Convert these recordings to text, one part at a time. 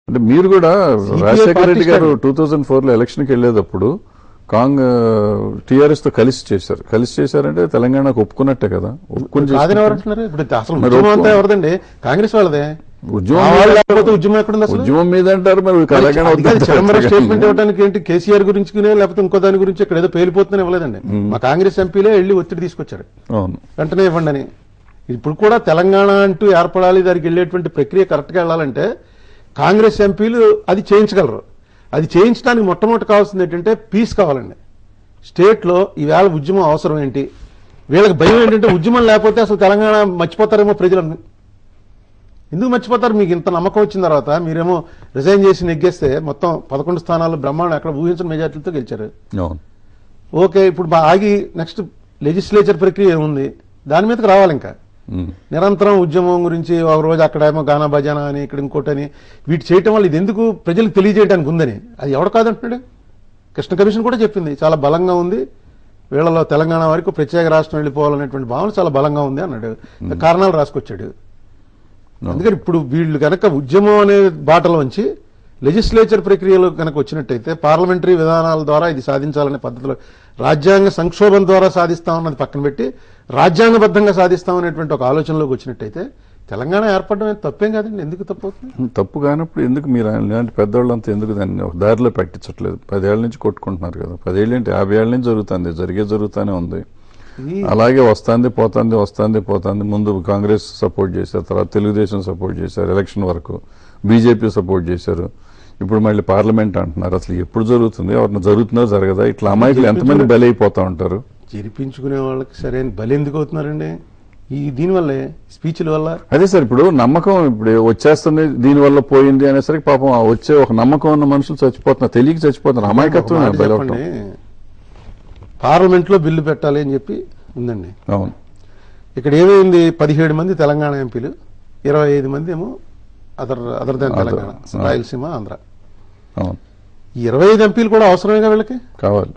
అంటే మీరు కూడా రాజశేఖర రెడ్డి గారు 2004లో ఎలక్షన్కి వెళ్ళేటప్పుడు టీఆర్ఎస్ తో కలిసి చేశారంటే తెలంగాణకు ఒప్పుకున్నట్టే కదా. ఒప్పుకుని ఎవరిదండి? కాంగ్రెస్ వాళ్ళదే. ఉద్యమం మీద అంటారు మరి తెలంగాణ స్టేట్మెంట్ ఇవ్వడానికి ఏంటి? కేసీఆర్ గురించి లేకపోతే ఇంకో దాని గురించి ఇక్కడ ఏదో పేలిపోతుందని ఇవ్వలేదండి. మా కాంగ్రెస్ ఎంపీలే వెళ్లి ఒత్తిడి తీసుకొచ్చారు, వెంటనే ఇవ్వండి అని. ఇప్పుడు కూడా తెలంగాణ అంటూ ఏర్పడాలి, దానికి వెళ్లేటువంటి ప్రక్రియ కరెక్ట్ గా వెళ్లాలంటే కాంగ్రెస్ ఎంపీలు అది చేయించగలరు. అది చేయించడానికి మొట్టమొదటి కావాల్సింది ఏంటంటే పీస్ కావాలండి. స్టేట్ లో ఈవేళ ఉద్యమం అవసరం ఏంటి? వీళ్ళకి భయం ఏంటంటే ఉద్యమం లేకపోతే అసలు తెలంగాణ మర్చిపోతారేమో ప్రజలను. ఎందుకు మర్చిపోతారు? మీకు ఇంత నమ్మకం వచ్చిన తర్వాత మీరేమో రిజైన్ చేసి నెగ్గేస్తే మొత్తం 11 స్థానాలు బ్రహ్మాండం అక్కడ ఊహించిన మెజార్టీలతో గెలిచారు. ఓకే, ఇప్పుడు ఆగి నెక్స్ట్ లెజిస్లేచర్ ప్రక్రియ ఏముంది? దాని మీదకి రావాలి. ఇంకా నిరంతరం ఉద్యమం గురించి ఒక రోజు అక్కడేమో గానా భజానా అని, ఇక్కడ ఇంకోటని, వీటి చేయటం వల్ల ఇది ఎందుకు ప్రజలకు తెలియజేయడానికి ఉందని. అది ఎవడు కాదంటున్నాడు? కృష్ణ కమిషన్ కూడా చెప్పింది చాలా బలంగా ఉంది, వీళ్ళలో తెలంగాణ వరకు ప్రత్యేక రాష్ట్రం వెళ్ళిపోవాలనేటువంటి భావన చాలా బలంగా ఉంది అన్నాడు. కారణాలు రాసుకొచ్చాడు. అందుకని ఇప్పుడు వీళ్ళు కనుక ఉద్యమం అనే బాటలోంచి లెజిస్లేచర్ ప్రక్రియలో కనుక వచ్చినట్టయితే, పార్లమెంటరీ విధానాల ద్వారా ఇది సాధించాలనే పద్ధతిలో, రాజ్యాంగ సంక్షోభం ద్వారా సాధిస్తామన్నది పక్కన పెట్టి రాజ్యాంగబద్ధంగా సాధిస్తామనేటువంటి ఒక ఆలోచనలోకి వచ్చినట్టయితే తెలంగాణ ఏర్పడడం తప్పేం కాదండి. ఎందుకు తప్పు అవుతుంది? తప్పు కానప్పుడు ఎందుకు మీరు ఇలాంటి పెద్దవాళ్ళంతా ఎందుకు దాన్ని ఒక దారిలో పెట్టించట్లేదు? 10 ఏళ్ల నుంచి కొట్టుకుంటున్నారు కదా. 10 ఏళ్ళు ఏంటి, 50 ఏళ్ల నుంచి జరుగుతూనే ఉంది. అలాగే వస్తుంది పోతుంది. ముందు కాంగ్రెస్ సపోర్ట్ చేశారు, తర్వాత తెలుగుదేశం సపోర్ట్ చేశారు, ఎలక్షన్ వరకు బీజేపీ సపోర్ట్ చేశారు, ఇప్పుడు మళ్ళీ పార్లమెంట్ అంటున్నారు. అసలు ఎప్పుడు జరుగుతుంది? ఎవరిని జరుగుతుందో జరగదా? ఇట్లా అమాయకులు ఎంతమంది బలైపోతా ఉంటారు? జరిపించుకునే వాళ్ళకి సరైన బలి ఎందుకు అవుతున్నారండి? దీనివల్లే, స్పీచ్ల వల్ల. అదే సార్, ఇప్పుడు నమ్మకం ఇప్పుడు వచ్చేస్తుంది, దీనివల్ల పోయింది అనేసరికి పాపం వచ్చే ఒక నమ్మకం ఉన్న మనుషులు చచ్చిపోతున్నారు, తెలియక చచ్చిపోతున్నారు. అమాయకత్వం. పార్లమెంట్ లో బిల్లు పెట్టాలి అని చెప్పి ఉందండి. అవును. ఇక్కడ ఏమైంది? 17 మంది తెలంగాణ ఎంపీలు, 25 మంది ఏమో అదర్ దాన్ తెలంగాణ, రాయలసీమ, ఆంధ్ర. ఈ 25 ఎంపీలు కూడా అవసరమేగా వీళ్ళకి? కావాలి.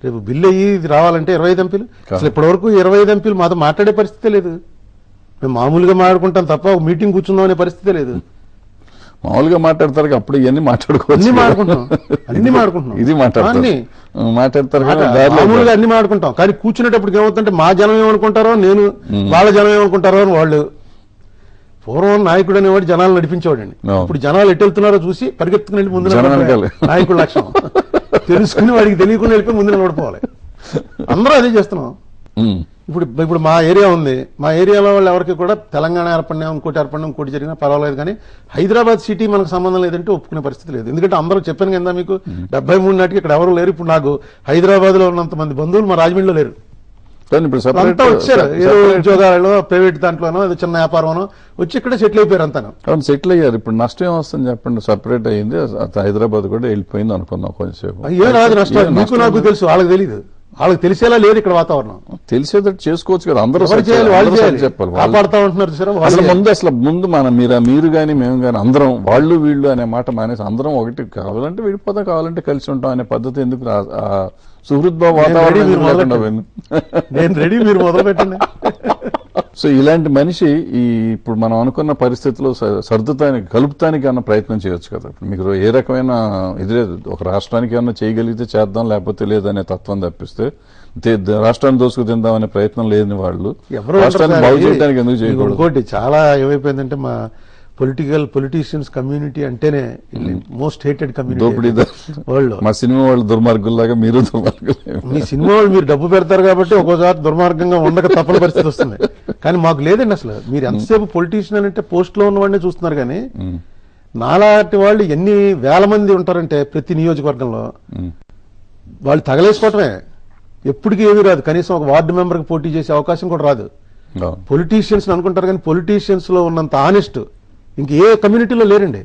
రేపు బిల్లు అయ్యి ఇది రావాలంటే 25 ఎంపీలు. అసలు ఇప్పటి వరకు 25 ఎంపీలు మాతో మాట్లాడే పరిస్థితే లేదు. మేము మామూలుగా మాట్లాడుకుంటాం తప్ప ఒక మీటింగ్ కూర్చుందాం అనే పరిస్థితే లేదు. మామూలుగా మాట్లాడతారు, అప్పుడు ఇవన్నీ మాట్లాడుకోవచ్చు. అన్ని మాట్లాడుకుంటున్నాం, ఇది మాట్లాడతారు, మామూలుగా అన్ని మాట్లాడుకుంటాం. కానీ కూర్చునేటప్పుడు ఏమవుతుందంటే మా జనం ఏమనుకుంటారో, నేను వాళ్ళ జనం ఏమనుకుంటారో అని వాళ్ళు. పూర్వం నాయకుడు అనేవాడు జనాలు నడిపించేవాడండి. ఇప్పుడు జనాలు ఎటు వెళ్తున్నారో చూసి పరిగెత్తుకుని వెళ్ళి ముందు నాయకుడు లక్ష్యం తెలుసుకుని వాడికి తెలియకుండా వెళ్ళిపోయి ముందు నిలబడిపోవాలి. అందరూ అదే చేస్తున్నాం. ఇప్పుడు మా ఏరియా ఉంది, మా ఏరియాలో వాళ్ళు ఎవరికి కూడా తెలంగాణ ఏర్పడినా ఇంకోటి జరిగినా పర్వాలేదు, కానీ హైదరాబాద్ సిటీ మనకు సంబంధం లేదంటే ఒప్పుకునే పరిస్థితి లేదు. ఎందుకంటే అందరూ చెప్పాను కదా మీకు, 73 నాటికి ఇక్కడ ఎవరు లేరు. ఇప్పుడు నాకు హైదరాబాద్ లో ఉన్నంత మంది బంధువులు మా రాజమండ్రిలో లేరు. అంతా వచ్చారు, ఏదో ఉద్యోగాలలో, ప్రైవేట్ దాంట్లోనో, ఏదో చిన్న వ్యాపారంలో వచ్చి ఇక్కడ సెటిల్ అయిపోయారు అంతా. అవును, సెటిల్ అయ్యారు. ఇప్పుడు నష్టం ఏమొస్తుంది చెప్పండి? సపరేట్ అయ్యింది, హైదరాబాద్ కూడా వెళ్ళిపోయింది అనుకుందాం కొంచెంసేపు. ఏ రాదు నష్టం, మీకు నాకు తెలుసు, వాళ్ళకి తెలియదు. వాళ్ళకి తెలిసేలా లేదు ఇక్కడ వాతావరణం. తెలిసేటట్టు చేసుకోవచ్చు కదా, అందరూ చెప్పాలి. కాపాడుతూ ఉంటున్నారు అసలు ముందు మీరు గాని మేము గాని అందరం వాళ్ళు వీళ్ళు అనే మాట మానేసి అందరం ఒకటి, కావాలంటే విడిపోతాం, కావాలంటే కలిసి ఉంటాం అనే పద్ధతి ఎందుకు? సుహృద్భావ వాతావరణం. నేను రెడీ, మీరు మొదలు పెట్టండి. సో ఇలాంటి మనిషి ఇప్పుడు మనం అనుకున్న పరిస్థితుల్లో కలుపుతానికి అన్న ప్రయత్నం చేయొచ్చు కదా. మీకు ఏ రకమైన ఇది లేదు, ఒక రాష్ట్రానికి ఏమన్నా చేయగలిగితే చేద్దాం, లేకపోతే లేదనే తత్వం తప్పిస్తే రాష్ట్రాన్ని దోసుకు తిందాం అనే ప్రయత్నం లేని వాళ్ళు రాష్ట్రాన్ని బాగు చేయడానికి ఎందుకు చేయకూడదు? ఇంకోటి చాలా ఏమైపోయిందంటే, మా పొలిటీషియన్స్ కమ్యూనిటీ అంటేనే మోస్ట్ హేటెడ్ కమ్యూనిటీ వరల్డ్. మా సినిమా వాళ్ళు దుర్మార్గుల్లాగా మీరు దుర్మార్గులు. మీ సినిమా వాళ్ళు మీరు డబ్బు పెడతారు కాబట్టి ఒక్కోసారి దుర్మార్గంగా ఉండక తప్పని పరిస్థితి వస్తుంది. కానీ మాకు లేదండి. అసలు మీరు ఎంతసేపు పొలిటీషియన్ అంటే పోస్ట్ లో ఉన్నవాడినే చూస్తున్నారు, కానీ నాలాంటి వాళ్ళు ఎన్ని వేల మంది ఉంటారంటే ప్రతి నియోజకవర్గంలో వాళ్ళు తగలేసుకోవటమే. ఎప్పటికీ ఏమీ రాదు, కనీసం ఒక వార్డు మెంబర్కి పోటీ చేసే అవకాశం కూడా రాదు. పొలిటీషియన్స్ అనుకుంటారు, కానీ పొలిటీషియన్స్ లో ఉన్నంత ఆనెస్ట్ ఇంకే కమ్యూనిటీలో లేరండి.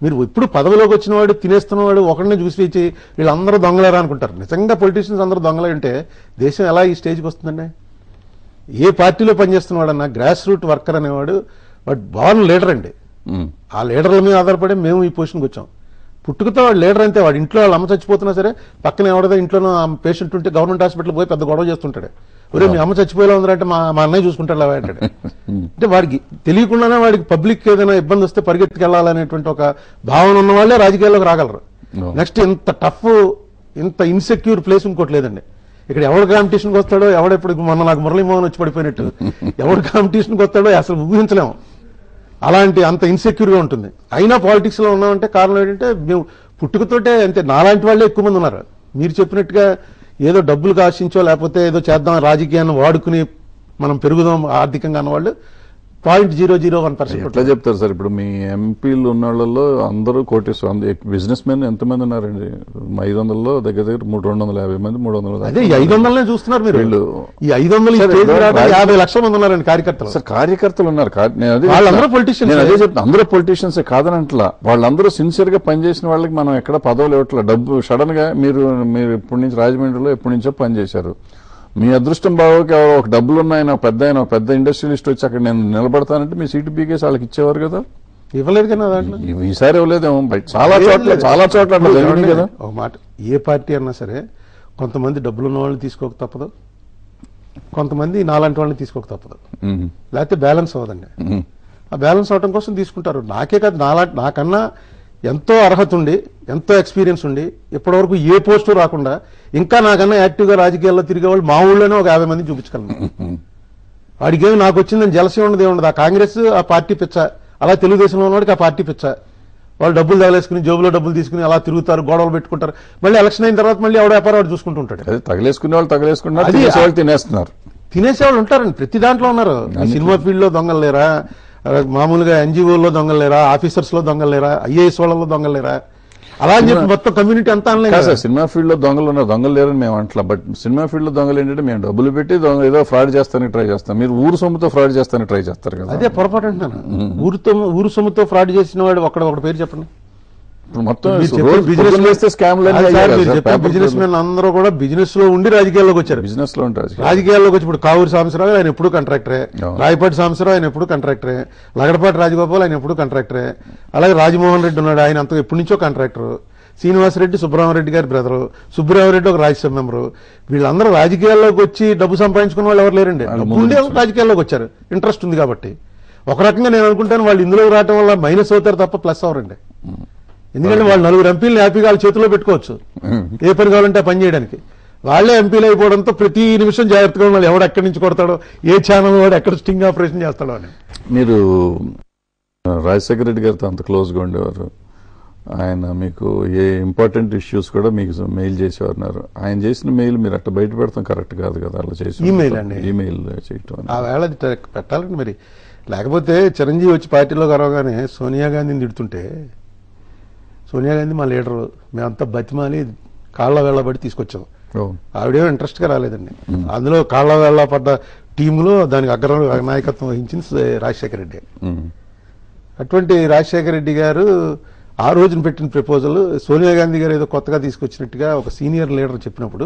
మీరు ఇప్పుడు పదవిలోకి వచ్చిన వాడు, తినేస్తున్నవాడు ఒకరిని చూసి వీళ్ళందరూ దొంగలేరా అనుకుంటారు. నిజంగా పొలిటీషియన్స్ అందరూ దొంగలే అంటే దేశం ఎలా ఈ స్టేజ్కి వస్తుందండి? ఏ పార్టీలో పనిచేస్తున్నవాడన్నా గ్రాస్ రూట్ వర్కర్ అనేవాడు వాడు బార్న్ లీడర్ అండి. ఆ లీడర్ల మీద ఆధారపడి మేము ఈ పొజిషన్కి వచ్చాం. పుట్టుకతో వాడు లీడర్ అంతే. వాడు ఇంట్లో వాళ్ళ అమ్మ చచ్చిపోతున్నా సరే పక్కన ఎవడదో ఇంట్లో పేషెంట్ ఉంటే గవర్నమెంట్ హాస్పిటల్ పోయి పెద్ద గొడవ చేస్తుంటాడు. ఒరే మీ అమ్మ చచ్చిపోయేలా ఉందంటే మా అన్నయ్య చూసుకుంటాడు అలా అంటాడు. అంటే వాడికి తెలియకుండానే వాడికి పబ్లిక్ ఏదైనా ఇబ్బంది వస్తే పరిగెత్తుకెళ్లాలనేటువంటి ఒక భావన ఉన్న వాళ్ళే రాజకీయాల్లోకి రాగలరు. నెక్స్ట్ ఇంత టఫ్ ఇంత ఇన్సెక్యూర్ ప్లేస్ ఇంకోటి లేదండి. ఇక్కడ ఎవడు కాంపిటీషన్కి వస్తాడో ఎవడెప్పుడు మొన్న నాకు మురళీమోహన్ వచ్చి పడిపోయినట్టు ఎవడు కాంపిటీషన్కి వస్తాడో అసలు ఊహించలేము. అలాంటి అంత ఇన్సెక్యూర్ గా ఉంటుంది. అయినా పాలిటిక్స్ లో ఉన్నామంటే కారణం ఏంటంటే మేము పుట్టుకతోటే అంతే. నాలాంటి వాళ్ళే ఎక్కువ మంది ఉన్నారు. మీరు చెప్పినట్టుగా ఏదో డబ్బులు ఆశించో లేకపోతే ఏదో చేద్దాం రాజకీయాన్ని వాడుకుని మనం పెరుగుదాం ఆర్థికంగా అన్నవాళ్ళు 0.001%. ఎట్లా చెప్తారు సార్? ఇప్పుడు మీ ఎంపీలు ఉన్న వాళ్ళలో అందరూ కోటేశ్వర బిజినెస్ మెన్ ఎంతమంది ఉన్నారండి? 500లో దగ్గర దగ్గర 250 మంది 300. అదే ఈ 500 చూస్తున్నారు మీరు. ఈ 500 50 లక్షల మంది ఉన్నారండి కార్యకర్తలు. సార్ కార్యకర్తలు ఉన్నారు. వాళ్ళందరూ పొలిటీషియన్స్. అదే చెప్తాను, అందరూ పొలిటీషియన్స్ కాదనట్లా. వాళ్ళందరూ సిన్సియర్ గా పనిచేసిన వాళ్ళకి మనం ఎక్కడ పదవులు ఇవ్వట్లా. డబ్బు సడన్ గా మీరు ఇప్పటి నుంచి రాజమండ్రిలో ఎప్పటి నుంచో పనిచేశారు. మీ అదృష్టం బాగోకి ఒక డబ్బులున్న పెద్ద ఇండస్ట్రియలిస్ట్ వచ్చి అక్కడ నేను నిలబడతానంటే మీ సీటు పీకేసి వాళ్ళకి ఇచ్చేవారు కదా. ఇవ్వలేదు కదా దాంట్లో. ఈసారి ఇవ్వలేదేమో. చాలా చోట్ల జరిగింది కదా. ఒక మాట, ఏ పార్టీ అన్నా సరే కొంతమంది డబ్బులున్న వాళ్ళని తీసుకోక తప్పదు, కొంతమంది నాలాంటి వాళ్ళని తీసుకోక తప్పదు. లేకపోతే బ్యాలెన్స్ అవ్వదండి. ఆ బ్యాలెన్స్ అవడం కోసం తీసుకుంటారు. నాకే కాదు, నాకన్నా ఎంతో అర్హత ఉండి ఎంతో ఎక్స్పీరియన్స్ ఉండి ఇప్పటివరకు ఏ పోస్టు రాకుండా ఇంకా నాకన్నా యాక్టివ్గా రాజకీయాల్లో తిరిగే వాళ్ళు మా ఊళ్ళోనే ఒక 50 మంది చూపించగలను. వాడికేమి నాకు వచ్చిందని జలసీ ఉండదు, ఏముండదు. ఆ కాంగ్రెస్ ఆ పార్టీ పిచ్చ, అలా తెలుగుదేశంలో ఉన్నవాడికి ఆ పార్టీ పిచ్చ. వాళ్ళు డబ్బులు తగలేసుకుని జోబులో డబ్బులు తీసుకుని అలా తిరుగుతారు, గొడవలు పెట్టుకుంటారు. మళ్ళీ ఎలక్షన్ అయిన తర్వాత మళ్ళీ ఎవడ వ్యాపారం వాడు చూసుకుంటుంటాడు. తగలేసుకునే వాళ్ళు తగలేసుకున్నారు, తినేస్తున్నారు. తినేసేవాళ్ళు ఉంటారండి, ప్రతి దాంట్లో ఉన్నారు. సినిమా ఫీల్డ్ లో దొంగలు లేరా? మామూలుగా ఎన్జిఓల్లో దొంగలు లేరా? ఆఫీసర్స్ లో దొంగలు లేరా? ఐఏఎస్ వాళ్ళలో దొంగలు లేరా? అలా అని చెప్పి మొత్తం కమ్యూనిటీ అంతా అనలేదు. సినిమా ఫీల్డ్ లో దొంగలు లేరని మేము అంటలా. బట్ సినిమా ఫీల్డ్ లో దొంగలు ఏంటంటే మేము డబ్బులు పెట్టి ఏదో ఫ్రాడ్ చేస్తానికి ట్రై చేస్తాం. మీరు ఊరు సొమ్ముతో ఫ్రాడ్ చేస్తానికి ట్రై చేస్తారు కదా. అదే పొరపాటు అంటున్నాను. ఊరు సొమ్ముతో ఫ్రాడ్ చేసిన వాడు ఒకటి పేరు చెప్పండి. మొత్తం బిజినెస్ మెన్ అందరూ కూడా బిజినెస్ లో ఉండి రాజకీయాల్లోకి వచ్చారు. బిజినెస్ లో ఉంటారు. రాజకీయాల్లోకి వచ్చి ఇప్పుడు కావూరి సాంబశివరావు ఆయన ఎప్పుడు కాంట్రాక్టరే, రాయపాటి సాంబశివరావు ఆయన ఎప్పుడు కాంట్రాక్టరే, లగడపాటి రాజగోపాల్ ఆయన ఎప్పుడు కాంట్రాక్టరే, అలాగే రాజమోహన్ రెడ్డి ఉన్నాడు, ఆయన అంత ఎప్పటి నుంచో కాంట్రాక్టర్. శ్రీనివాసరెడ్డి సుబ్రహ్మరెడ్డి గారి బ్రదరు, సుబ్బరామరెడ్డి ఒక రాజ్యసభ మెంబరు. వీళ్ళందరూ రాజకీయాల్లోకి వచ్చి డబ్బు సంపాదించుకున్న వాళ్ళు ఎవరు లేరండి. ముందే రాజకీయాల్లోకి వచ్చారు, ఇంట్రెస్ట్ ఉంది కాబట్టి. ఒక రకంగా నేను అనుకుంటాను వాళ్ళు ఇందులోకి రావడం వల్ల మైనస్ అవుతారు తప్ప ప్లస్ అవరండి. ఎందుకంటే వాళ్ళు 4 ఎంపీలు హ్యాపీగా వాళ్ళ చేతిలో పెట్టుకోవచ్చు, ఏ పని కావాలంటే ఆ పని చేయడానికి. వాళ్లే ఎంపీలు అయిపోవడంతో ప్రతి నిమిషం జాగ్రత్తగా ఉండాలి, ఎవడు ఎక్కడి నుంచి కొడతాడో, ఏ ఛానల్ వాడు ఎక్కడ స్టింగ్ ఆపరేషన్ చేస్తాడో అని. మీరు రాజశేఖర రెడ్డి గారితో అంత క్లోజ్ గా ఉండేవారు. ఆయన మీకు ఏ ఇంపార్టెంట్ ఇష్యూస్ కూడా మీకు మెయిల్ చేసేవారు. ఆయన చేసిన మెయిల్ మీరు అట్లా బయట పెడతాం కరెక్ట్ కాదు కదా. అలా చేసి ఈమెయిల్ అండి, ఈమెయిల్ చేయటం ఆ వేళ పెట్టాలండి మరి. లేకపోతే చిరంజీవి వచ్చి పార్టీలో కలవగానే సోనియా గాంధీని తిడుతుంటే, సోనియా గాంధీ మా లీడరు, మేమంతా బతిమాలి కాళ్ల వేళ్లబడి తీసుకొచ్చాం. ఆవిడేమో ఇంట్రెస్ట్ గా రాలేదండి. అందులో కాళ్ల వేళ్ల పడ్డ టీంలో దానికి అగ్ర నాయకత్వం వహించింది రాజశేఖర రెడ్డి. అటువంటి రాజశేఖర రెడ్డి గారు ఆ రోజున పెట్టిన ప్రపోజల్ సోనియా గాంధీ గారు ఏదో కొత్తగా తీసుకొచ్చినట్టుగా ఒక సీనియర్ లీడర్ చెప్పినప్పుడు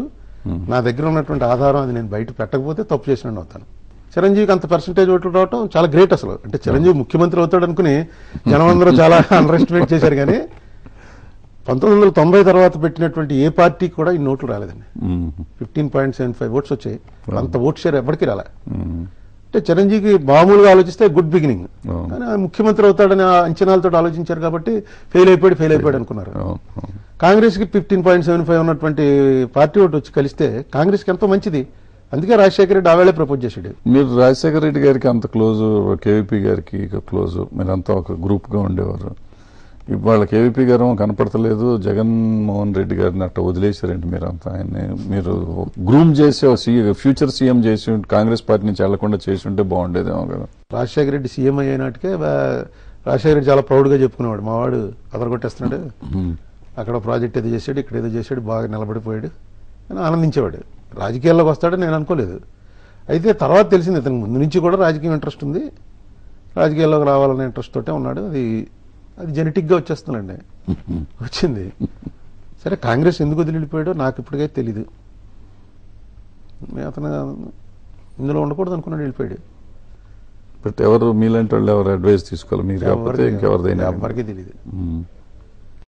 నా దగ్గర ఉన్నటువంటి ఆధారం అది నేను బయట పెట్టకపోతే తప్పు చేసినట్టు అవుతాను. చిరంజీవికి అంత పర్సంటేజ్ ఓట్లు రావడం చాలా గ్రేట్ అసలు. అంటే చిరంజీవి ముఖ్యమంత్రి అవుతాడు అనుకుని జనం అందరూ చాలా అండర్ ఎస్టిమేట్ చేశారు. కానీ 1990 తర్వాత పెట్టినటువంటి ఏ పార్టీకి కూడా ఈ నోట్లు రాలేదండి. 15.75 ఓట్స్ వచ్చాయి. అంత ఓట్ షేర్ ఎవరికి రాలే. అంటే చిరంజీవికి మామూలుగా ఆలోచిస్తే గుడ్ బిగినింగ్, కానీ ముఖ్యమంత్రి అవుతాడని అంచనాలతో ఆలోచించారు కాబట్టి ఫెయిల్ అయిపోయాడు అనుకున్నారు. కాంగ్రెస్ కి 15.75 ఉన్నటువంటి పార్టీ ఓటు వచ్చి కలిస్తే కాంగ్రెస్ కి ఎంతో మంచిది. అందుకే రాజశేఖర రెడ్డి ఆవేళే ప్రపోజ్ చేశాడు. మీరు రాజశేఖర రెడ్డి గారికి అంత క్లోజ్, కేవీపీ గారికి క్లోజ్, మీరంతా ఒక గ్రూప్ గా ఉండేవారు. ఇవాళ కేవీపీ గారు కనపడతలేదు, జగన్మోహన్ రెడ్డి గారిని అట్లా వదిలేశారండి మీరంతా. ఆయన్ని మీరు గ్రూమ్ చేసి ఫ్యూచర్ సీఎం చేసి కాంగ్రెస్ పార్టీ నుంచి వెళ్లకుండా చేసి ఉంటే బాగుండేదేమో కదా. రాజశేఖర రెడ్డి సీఎం అయ్యేనాటికే రాజశేఖర రెడ్డి చాలా ప్రౌడ్ గా చెప్పుకునేవాడు, మావాడు అదరగొట్టేస్తున్నాడు, అక్కడ ప్రాజెక్ట్ ఏదో చేశాడు, ఇక్కడ ఏదో చేశాడు, బాగా నిలబడిపోయాడు అని ఆనందించేవాడు. రాజకీయాల్లోకి వస్తాడని నేను అనుకోలేదు. అయితే తర్వాత తెలిసింది ఇతనికి ముందు నుంచి కూడా రాజకీయం ఇంట్రెస్ట్ ఉంది, రాజకీయాల్లోకి రావాలనే ఇంట్రెస్ట్ తోటే ఉన్నాడు. అది జెనెటిక్ గా వచ్చేస్తుందండి, వచ్చింది. సరే కాంగ్రెస్ ఎందుకు వదిలిపోయాడో నాకు ఇప్పటికైతే తెలీదు. అతను ఇందులో ఉండకూడదు అనుకున్నాడు, వెళ్ళిపోయాడు. బట్ ఎవరు మీలాంటి వాళ్ళు ఎవరు అడ్వైస్ తీసుకోవాలి మీరు కాకపోతే ఇంకెవరిదైనా ఎవరికీ తెలియదు.